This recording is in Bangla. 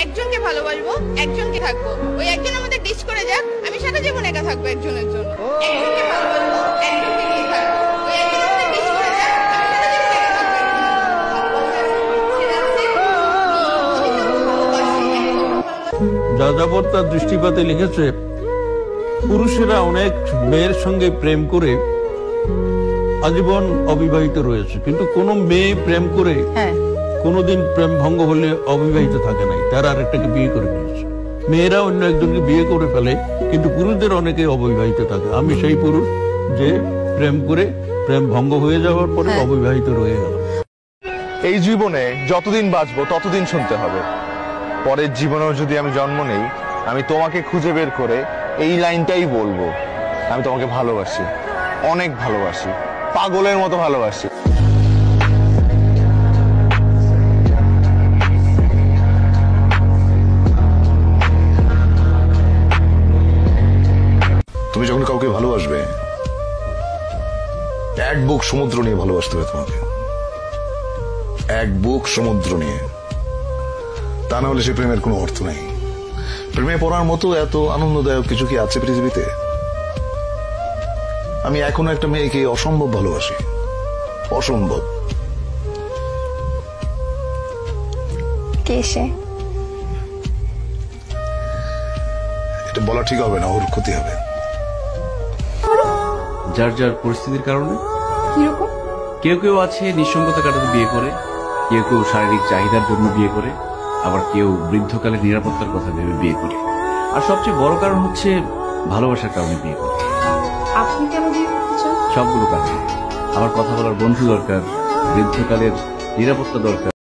একজনকে ভালোবাসবো, একজনকে থাকবো, ওই একজন আমাদের ডিস করে যাক, আমি সারা জীবন একা থাকবো একজনের জন্য। একজনকে ভালোবাসবো, একজনকে নিয়ে থাকবো, ওই একজন আমাদের ডিস করে যাক, আমি সারা জীবন একা থাকবো যাযাবর তার দৃষ্টিপাতে লিখেছে, পুরুষেরা অনেক মেয়ের সঙ্গে প্রেম করে আজীবন অবিবাহিত রয়েছে, কিন্তু কোন মেয়ে প্রেম করে কোনোদিন প্রেম ভঙ্গ হলে অবিবাহিত থাকে নাই, তারা আরেকটাকে বিয়ে করে ফেলেছে। মেয়েরা অন্য একজনকে বিয়ে করে ফেলে, কিন্তু পুরুষদের অনেকে অবিবাহিত থাকে। আমি সেই পুরুষ যে প্রেম করে প্রেম ভঙ্গ হয়ে যাওয়ার পরে অবিবাহিত রয়ে গেল। এই জীবনে যতদিন বাঁচবো ততদিন শুনতে হবে, পরের জীবনেও যদি আমি জন্ম নেই, আমি তোমাকে খুঁজে বের করে এই লাইনটাই বলবো, আমি তোমাকে ভালোবাসি, অনেক ভালোবাসি, পাগলের মতো ভালোবাসি। তুমি যখন কাউকে ভালোবাসবে, এক বুক সমুদ্র নিয়ে ভালোবাসতে হবে তোমাকে, এক বুক সমুদ্র নিয়ে। তা না হলে সে প্রেমের কোনো অর্থ নেই। প্রেমে পড়ার মতো এত আনন্দদায়ক কিছু কি আছে পৃথিবীতে? আমি এখনো একটা মেয়েকে অসম্ভব ভালোবাসি, অসম্ভব। কে সে? এটা বলা ঠিক হবে না, ওর ক্ষতি হবে। যার যার পরিস্থিতির কারণে কিরকম? কেউ কেউ আছে নিঃসঙ্গতা কাটাতে বিয়ে করে, কেউ কেউ শারীরিক চাহিদার জন্য বিয়ে করে, আবার কেউ বৃদ্ধকালে নিরাপত্তার কথা ভেবে বিয়ে করে, আর সবচেয়ে বড় কারণ হচ্ছে ভালোবাসার কারণে বিয়ে করে। আপনি কেন বিয়ে করতে চান? সবগুলো কারণে। আমার কথা বলার বন্ধু দরকার, বৃদ্ধকালের নিরাপত্তা দরকার।